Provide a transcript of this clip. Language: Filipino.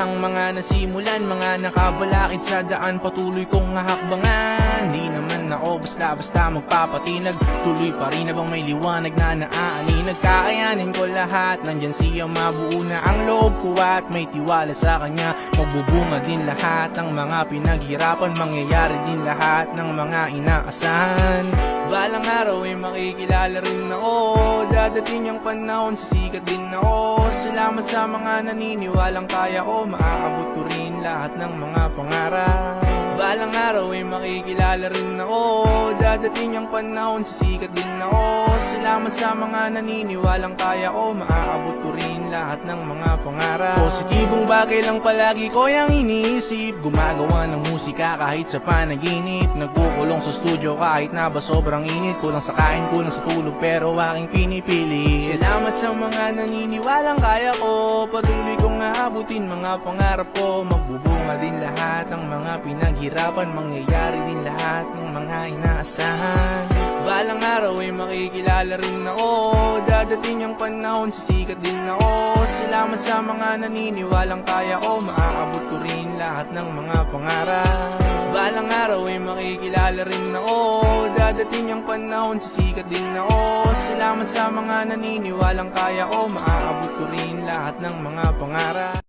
ang mga nasimulan, mga nakabalakid sa daan, patuloy kong hahakbangan. Di naman ako basta-basta magpapatinag, tuloy pa rin habang may liwanag na naaaninag. Kakayanin ko lahat, nandyan siya, mabuo na ang loob ko at may tiwala sa kanya. Magbubunga din lahat ng mga pinaghirapan, mangyayari din lahat ng mga inaasahan. Balang araw ay makikilala rin ako, dadating ang panahon, sisikat din ako. Salamat sa mga naniniwalang kaya ko, maaabot ko rin lahat ng mga pangarap. Balang araw ay makikilala rin ako, dadating ang panahon, sisikat din ako. Salamat sa mga naniniwalang kaya ko, maaabot ko rin lahat ng mga pangarap. Positibong bagay lang palagi ko yung iniisip, gumagawa ng musika kahit sa panaginip, nagkukulong sa studio kahit na ba sobrang init, kulang sa kain, kulang sa tulog pero aking pinipili. Salamat sa mga naniniwalang kaya ko, patuloy kong aabutin mga pangarap ko. Magbubunga din lahat ng mga pinaghirapan, mangyayari din lahat ng mga inaasahan. Balang araw ay makikilala rin ako, dadating ang panahon, sisikat din ako. Salamat sa mga naniniwalang kaya ko, maaabot ko rin lahat ng mga pangarap. Balang araw ay makikilala rin ako, dadating ang panahon, sisikat din ako. Salamat sa mga naniniwalang kaya ko, maaabot ko rin lahat ng mga pangarap.